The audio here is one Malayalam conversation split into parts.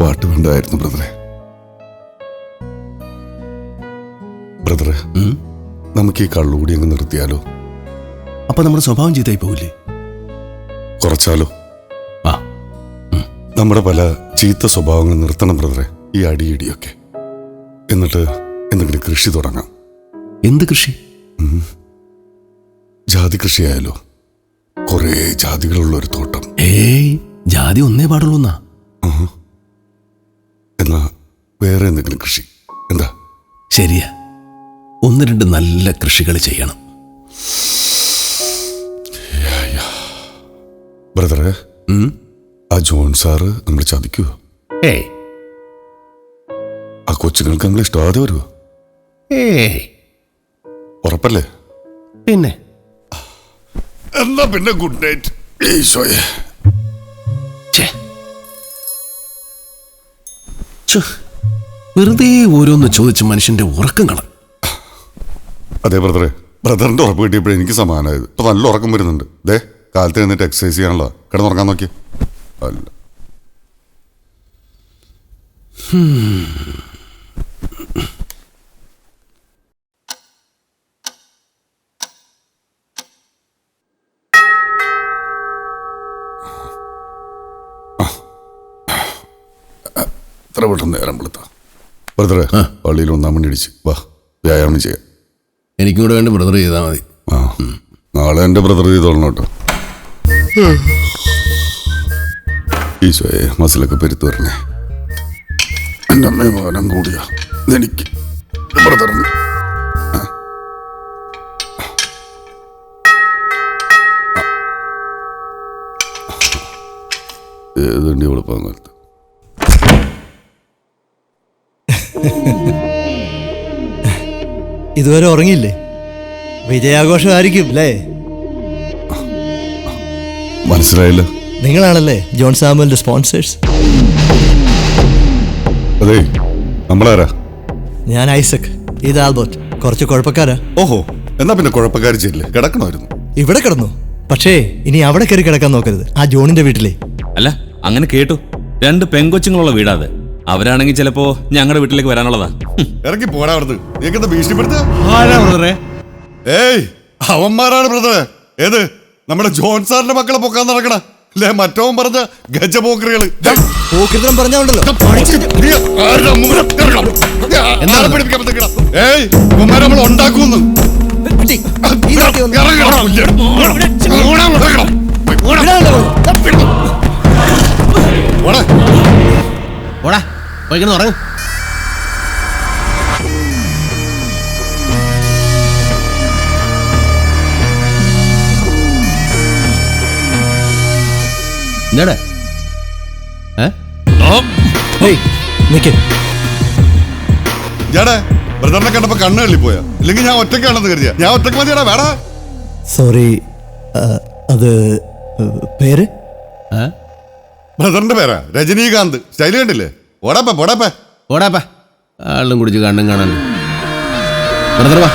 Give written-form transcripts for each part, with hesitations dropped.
പാട്ട് വേണ്ടായിരുന്നു ബ്രദറെ. ബ്രദറെ, നമുക്ക് ഈ കള്ളുകൂടി അങ്ങ് നിർത്തിയാലോ? അപ്പൊ നമ്മുടെ സ്വഭാവം ചീത്തയായി പോവില്ലേ? കുറച്ചാലോ? ആ, നമ്മുടെ പല ചീത്ത സ്വഭാവങ്ങൾ നിർത്തണം ബ്രദറെ, ഈ അടിയിടിയൊക്കെ. എന്നിട്ട് എന്തെങ്കിലും കൃഷി തുടങ്ങാം. എന്ത് കൃഷി? ജാതി കൃഷിയായാലോ? കുറേ ജാതികളുള്ള ഒരു തോട്ടം. ഏയ്, ജാതി ഒന്നേ പാടുള്ളൂ എന്നാ. എന്നാ വേറെ എന്തെങ്കിലും കൃഷി എന്താ? ശരിയാ, ഒന്ന് രണ്ട് നല്ല കൃഷികൾ ചെയ്യണം. ബ്രദറെ, ആ ജോൺ സാറ് നമ്മൾ ചതിക്കുവോ? ഏയ് ആ കൊച്ചുങ്ങൾക്ക് നമ്മൾ ഇഷ്ടമാതെ വരുമോ? ഏയ്, ഉറപ്പല്ലേ? പിന്നെ എന്നാ പിന്നെ ഗുഡ് നൈറ്റ്. ഈശോയെ, വെറുതെ ഓരോന്ന് ചോദിച്ച് മനുഷ്യന്റെ ഉറക്കം കള. അതെ ബ്രദറെ, ബ്രദറിന്റെ ഉറപ്പ് കിട്ടിയപ്പോഴേ എനിക്ക് സമാനമായത്. ഇപ്പൊ നല്ല ഉറക്കം വരുന്നുണ്ട്. ദേ, കാലത്ത് നിന്നിട്ട് എക്സസൈസ് ചെയ്യാനുള്ള കിടന്നുറങ്ങാൻ നോക്കി. അല്ല, എത്ര പെട്ടെന്ന് നേരം വെളുത്താ. ബ്രദറെ, പള്ളിയിൽ 1 മണി അടിച്ച് വാ, വ്യായാമം ചെയ്യാം. എനിക്കും കൂടെ വേണ്ടി ബ്രദർ ചെയ്താൽ മതി. ആ, നാളെ എൻ്റെ ബ്രദർ ചെയ്തോളണം കേട്ടോ. ഈശോയെ, മസിലൊക്കെ പെരുത്തു വരണേ. എൻ്റെ അമ്മയെ മകനം കൂടിയാ എനിക്ക് ബ്രദറിന്. ഏതുണ്ടി എളുപ്പം കാലത്ത്. ഇതുവരെ ഉറങ്ങിയില്ലേ? വിജയാഘോഷമായിരിക്കും അല്ലേ? മനസ്സിലായില്ല. നിങ്ങളാണല്ലേ ജോൺ സാമുവലിന്റെ സ്പോൺസേഴ്സ്? അതെ, നമ്മളാരാ? ഞാൻ ഐസക്, ഇത് ആൽബർട്ട്. കുറച്ച് കുഴപ്പക്കാരാ. ഓഹോ, എന്നാ പിന്നെ കുഴപ്പക്കാരി ചെയ്യില്ലേ? കിടക്കണമായിരുന്നു. ഇവിടെ കിടന്നു, പക്ഷേ ഇനി അവിടെ കയറി കിടക്കാൻ നോക്കരുത്. ആ ജോണിന്റെ വീട്ടിലേ. അല്ല, അങ്ങനെ കേട്ടു. 2 പെങ്കൊച്ചുങ്ങളുള്ള വീടാത്. അവരാണെങ്കിൽ ചിലപ്പോ ഞങ്ങളുടെ വീട്ടിലേക്ക് വരാനുള്ളതാ. ഇറങ്ങി പോരാ അവിടുന്ന്. നീക്കെന്താ ഭീഷണിപ്പെടുത്തുക? ബ്രദറെ, ഏയ്, അവന്മാരാണ് ബ്രദറെ. ഏത്? നമ്മുടെ ജോൺ സാറിന്റെ മക്കളെ പൊക്കാൻ നടക്കണ അല്ലേ? മറ്റവൻ പറഞ്ഞ ഗജപോക്കറികള്. പോക്കിരിത്തരം പറഞ്ഞാണ്ടല്ലോ. ഏയ്, ഇവന്മാരെ നമ്മൾ ഉണ്ടാക്കുന്നു. ഉറങ്ങും. എന്താടാ? ജാടേ, ബ്രദറിനെ കണ്ടപ്പോ കണ്ണ് തള്ളിപ്പോയാ? ഇല്ലെങ്കിൽ ഞാൻ ഒറ്റയ്ക്കാണെന്ന് കരുതിയാ? ഞാൻ ഒറ്റയ്ക്ക് മതിയാടാ, വേടാ. സോറി, അത് പേര്? ബ്രദറിന്റെ പേരാ രജനീകാന്ത്. സ്റ്റൈല് കണ്ടില്ലേ? ഓടാപ്പ പോടാപ്പ ഓടാപ്പ. ആളും കുടിച്ച് കണ്ണും കാണാൻ. വാ.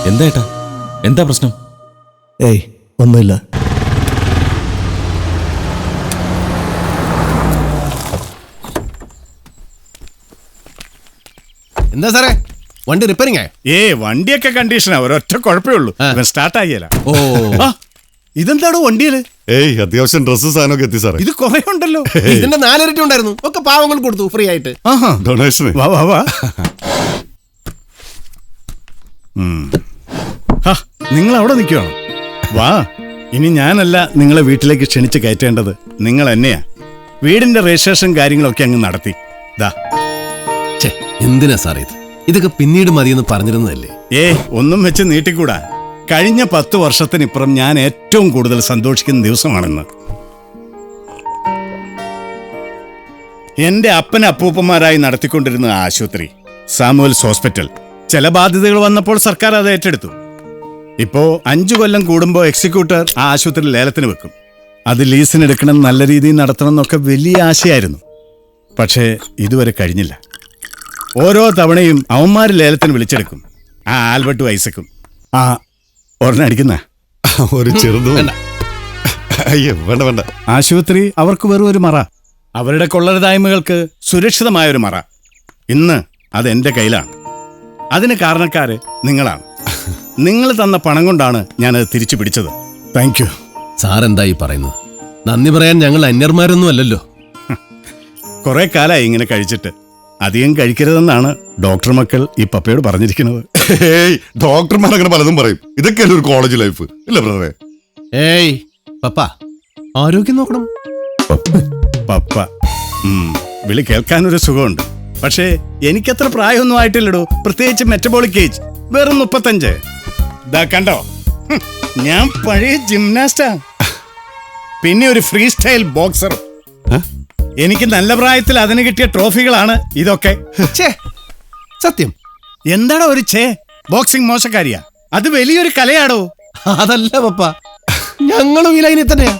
എന്താ ഏട്ടാ, എന്താ പ്രശ്നം? ഏയ്, ഒന്നുമില്ല. എന്താ സാറേ, വണ്ടി റിപ്പയറിംഗ് ആയോ? വണ്ടിയൊക്കെ കണ്ടീഷനാ, ഒരൊറ്റ കുഴപ്പമേ ഉള്ളൂ. സ്റ്റാർട്ട് ആയില്ല. ഓ, ഇതെന്താണോ വണ്ടിയില്? ഏയ്, അത്യാവശ്യം ഡ്രസ്സ് സാധനമൊക്കെ എത്തി സാറേ. ഇത് കുറെ ഉണ്ടല്ലോ. ഇതിന്റെ 4 ഇരട്ടി ഉണ്ടായിരുന്നു. ഒക്കെ പാവങ്ങൾ കൊടുത്തു ഫ്രീ ആയിട്ട്. ഡൊണേഷന്. വാ വാ വാ. നിങ്ങൾ അവിടെ നിൽക്കുവാണോ? വാ. ഇനി ഞാനല്ല നിങ്ങളെ വീട്ടിലേക്ക് ക്ഷണിച്ച് കയറ്റേണ്ടത്, നിങ്ങൾ എന്നെയാ. വീടിന്റെ രജിസ്ട്രേഷൻ കാര്യങ്ങളൊക്കെ അങ്ങ് നടത്തി. ദാ. എന്തിനാ സാറേ ഇത്? ഇതൊക്കെ പിന്നീട് മതിയെന്ന് പറഞ്ഞിരുന്നതല്ലേ? ഒന്നും വെച്ച് നീട്ടിക്കൂടാ. കഴിഞ്ഞ 10 വർഷത്തിനിപ്പുറം ഞാൻ ഏറ്റവും കൂടുതൽ സന്തോഷിക്കുന്ന ദിവസമാണെന്ന്. എന്റെ അപ്പൻ അപ്പൂപ്പന്മാരായി നടത്തിക്കൊണ്ടിരുന്ന ആശുപത്രി, സാമുവൽസ് ഹോസ്പിറ്റൽ, ചില ബാധ്യതകൾ വന്നപ്പോൾ സർക്കാർ അത് ഏറ്റെടുത്തു. ഇപ്പോ 5 കൊല്ലം കൂടുമ്പോൾ എക്സിക്യൂട്ടർ ആ ആശുപത്രി ലേലത്തിന് വെക്കും. അത് ലീസിനെടുക്കണം, നല്ല രീതിയിൽ നടത്തണം എന്നൊക്കെ വലിയ ആശയായിരുന്നു. പക്ഷേ ഇതുവരെ കഴിഞ്ഞില്ല. ഓരോ തവണയും അവന്മാർ ലേലത്തിന് വിളിച്ചെടുക്കും. ആ ആൽബർട്ടും ഐസക്കും. ഒരെണ്ണം അടിക്കുന്ന ഒരു ചെറുതും അയ്യോ വേണ്ട വേണ്ട. ആശുപത്രി അവർക്ക് വെറും ഒരു മറ, അവരുടെ കൊള്ളരുതായ്മകൾക്ക് സുരക്ഷിതമായ ഒരു മറ. ഇന്ന് അത് എന്റെ കയ്യിലാണ്. അതിന് കാരണക്കാര് നിങ്ങളാണ്. നിങ്ങൾ തന്ന പണം കൊണ്ടാണ് ഞാനത് തിരിച്ചു പിടിച്ചത്. Thank you. സാർ എന്താ ഈ പറയുന്നത്? നന്ദി പറയാൻ ഞങ്ങൾ അന്യന്മാരൊന്നും അല്ലല്ലോ. കുറെ കാലമായി ഇങ്ങനെ കഴിച്ചിട്ട്. അധികം കഴിക്കരുതെന്നാണ് ഡോക്ടർ മക്കൾ ഈ പപ്പയോട് പറഞ്ഞിരിക്കുന്നത്. ഏയ് ഡോക്ടർമാർ അങ്ങനെ പലതും പറയും. ഇതൊക്കെയല്ലേ ഒരു കോളേജ് ലൈഫ് ഇല്ല ബ്രദറെ? ഏയ് പപ്പ, ആരോഗ്യം നോക്കണം. പപ്പ വിളി കേൾക്കാനൊരു സുഖമുണ്ട്. പക്ഷേ എനിക്കത്ര പ്രായമൊന്നും ആയിട്ടില്ലടോ. പ്രത്യേകിച്ച് മെറ്റബോളിക് ഏജ് വെറും 35. ഇതാ കണ്ടോ, ഞാൻ പഴയ ജിംനാസ്റ്റാ, പിന്നെ ഒരു ഫ്രീ സ്റ്റൈൽ ബോക്സർ. എനിക്ക് നല്ല പ്രായത്തിൽ അതിന് കിട്ടിയ ട്രോഫികളാണ് ഇതൊക്കെ. സത്യം എന്താടോ ഒരു ബോക്സിംഗ് മോശക്കാരിയാ? അത് വലിയൊരു കലയാടോ. അതല്ല പപ്പ, ഞങ്ങളും ഈ ലൈനിൽ തന്നെയാ.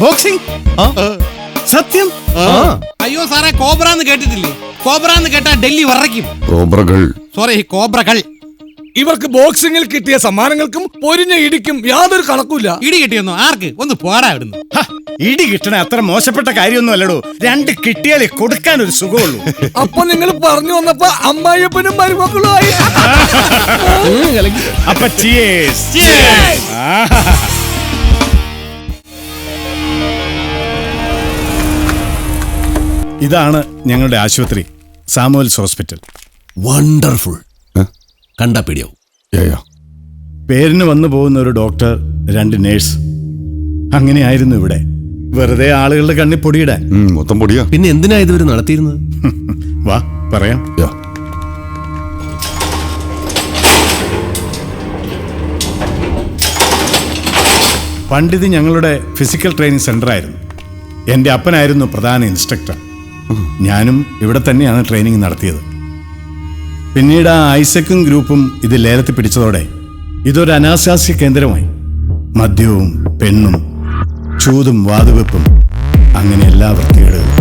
ബോക്സിംഗ് സത്യം? അയ്യോ സാറേ, കോബ്രാന്ന് കേട്ടിട്ടില്ലേ? കോബ്രാന്ന് കേട്ടാ ഡൽഹി വറയ്ക്കും. കോബ്രകൾ. സോറി, കോബ്രകൾ. ഇവർക്ക് ബോക്സിംഗിൽ കിട്ടിയ സമ്മാനങ്ങൾക്കും പൊരിഞ്ഞ ഇടിക്കും യാതൊരു കണക്കുമില്ല. ഇടി കിട്ടിയൊന്നു ആർക്ക്? ഒന്ന് പോരാ ഇടുന്നു. ഇടി കിട്ടണ അത്ര മോശപ്പെട്ട കാര്യമൊന്നും അല്ലടോ. 2 കിട്ടിയാലേ കൊടുക്കാൻ ഒരു സുഖമുള്ളൂ. അപ്പൊ നിങ്ങൾ പറഞ്ഞു വന്നപ്പോ അമ്മായിയപ്പനും മരുമക്കളും ആയി. അപ്പൊ cheers. ഇതാണ് ഞങ്ങളുടെ ആശുപത്രി, സാമുവൽസ് ഹോസ്പിറ്റൽ. വണ്ടർഫുൾ. കണ്ടാ പേടിയാവും. പേരിന് വന്നു പോകുന്ന ഒരു ഡോക്ടർ, 2 നേഴ്സ്, അങ്ങനെയായിരുന്നു ഇവിടെ. വെറുതെ ആളുകളുടെ കണ്ണിൽ പൊടിയിടാൻ. മൊത്തം പൊടിയാ. പിന്നെ എന്തിനാ ഇതുവരെ നടത്തിയിരുന്നത്? വാ പറയാം. പണ്ടിത് ഞങ്ങളുടെ ഫിസിക്കൽ ട്രെയിനിങ് സെന്റർ ആയിരുന്നു. എൻ്റെ അപ്പനായിരുന്നു പ്രധാന ഇൻസ്ട്രക്ടർ. ഞാനും ഇവിടെ തന്നെയാണ് ട്രെയിനിങ് നടത്തിയത്. പിന്നീട് ആ ഐസക്കും ഗ്രൂപ്പും ഇത് ലേലത്തിൽ പിടിച്ചതോടെ ഇതൊരു അനാശാസ്യ കേന്ദ്രമായി. മദ്യവും പെണ്ണും ചൂതും വാതുവെപ്പും അങ്ങനെ എല്ലാ വൃത്തികേടുകളും.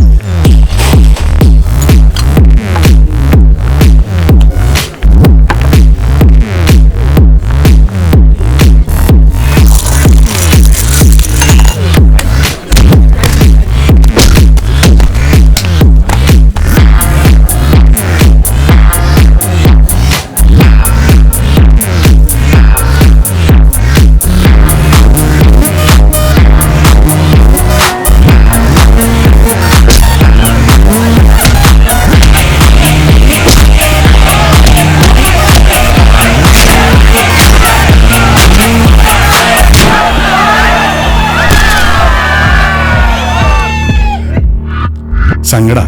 സങ്കട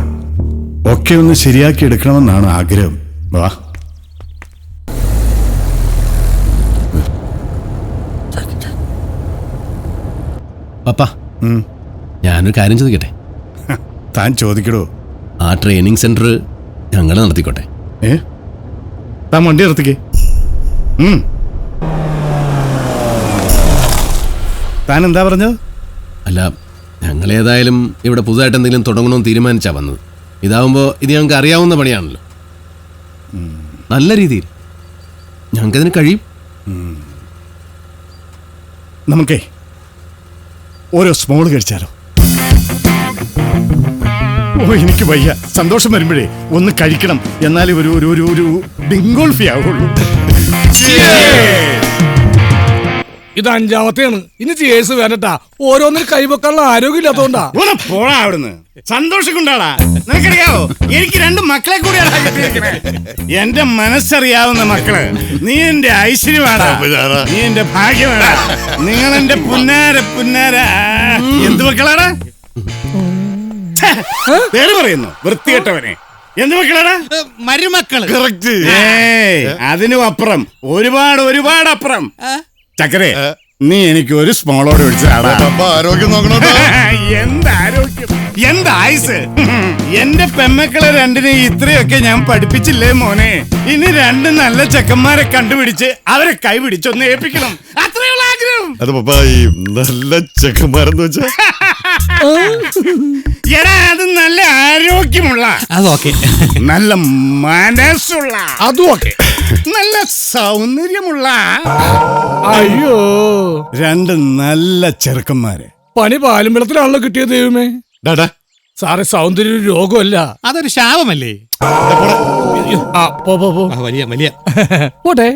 ഒക്കെ ഒന്ന് ശരിയാക്കി എടുക്കണമെന്നാണ് ആഗ്രഹം. വാ. പപ്പ, ഞാനൊരു കാര്യം ചോദിക്കട്ടെ? താൻ ചോദിക്കടോ. ആ ട്രെയിനിങ് സെന്റർ ഞങ്ങൾ നടത്തിക്കോട്ടെ? താൻ വണ്ടി നിർത്തിക്കേ. താൻ എന്താ പറഞ്ഞത്? അല്ല, ഞങ്ങളേതായാലും ഇവിടെ പുതുതായിട്ട് എന്തെങ്കിലും തുടങ്ങണമെന്ന് തീരുമാനിച്ചാ വന്നത്. ഇതാവുമ്പോൾ ഇത് ഞങ്ങൾക്ക് അറിയാവുന്ന പണിയാണല്ലോ. നല്ല രീതിയിൽ ഞങ്ങൾക്കതിന് കഴിയും. നമുക്കേ ഓരോ സ്മോൾ കഴിച്ചാലോ? ഓ എനിക്ക് വയ്യ. സന്തോഷം വരുമ്പോഴേ ഒന്ന് കഴിക്കണം. എന്നാലും ഒരു ഡിങ്കോൾഫി ആവുള്ളൂ. ഇത് 5ാമത്തെയാണ്. ഇനി ചേസ് വേണ്ടട്ടാ. ഓരോന്നിനും കൈവെക്കാനുള്ള ആരോഗ്യമില്ലാത്തോണ്ടാ. പോടാ അവിടുന്ന്. സന്തോഷം കൊണ്ടാടാ. നിനക്കറിയാവോ, എനിക്ക് 2 മക്കളെ കൂടിയാണ് കിട്ടിയിരിക്കണേ. എന്റെ മനസ്സറിയാവുന്ന മക്കള്. നീ എന്റെ ഐശ്വര്യമാടാ, നീ എന്റെ ഭാഗ്യമാടാ. നിങ്ങൾ എന്റെ പുന്നാര. എന്ത് മക്കളാടാ? പേര് പറയുന്നു വൃത്തികെട്ടവനെ. എന്ത് മക്കളാടാ? മരുമക്കള്. അതിനും അപ്പുറം, ഒരുപാട് അപ്പുറം. ചക്കരേ, നീ എനിക്ക് ഒരു സ്മോളോട് ഒഴിച്ചാടാ. ആരോഗ്യം നോക്കണോ? എന്താരോഗ്യം, എന്തായുസ്. എന്റെ പെമ്മക്കളെ 2നെ ഇത്രയൊക്കെ ഞാൻ പഠിപ്പിച്ചില്ലേ മോനെ. ഇനി 2 നല്ല ചെക്കന്മാരെ കണ്ടുപിടിച്ച് അവരെ കൈ പിടിച്ചൊന്ന് ഏൽപ്പിക്കണം. അത്രയുള്ള ആഗ്രഹം. അത് പപ്പ, ഈ നല്ല ചെക്കന്മാരെന്ന് വെച്ചാ എടാ, അത് നല്ല ആരോഗ്യമുള്ള, അതൊക്കെ നല്ല മനസ്സുള്ള, അതും ഒക്കെ നല്ല സൗന്ദര്യമുള്ള അയ്യോ രണ്ട് നല്ല ചെറുക്കന്മാര്. പണി പാലും വെള്ളത്തിലാണല്ലോ കിട്ടിയത് ദൈവമേ. ഡാടാ സാറേ സൗന്ദര്യ ഒരു രോഗമല്ല. അതൊരു ശാപമല്ലേ? ആ പോ പോ പോ. വലിയ വലിയ പോട്ടെ.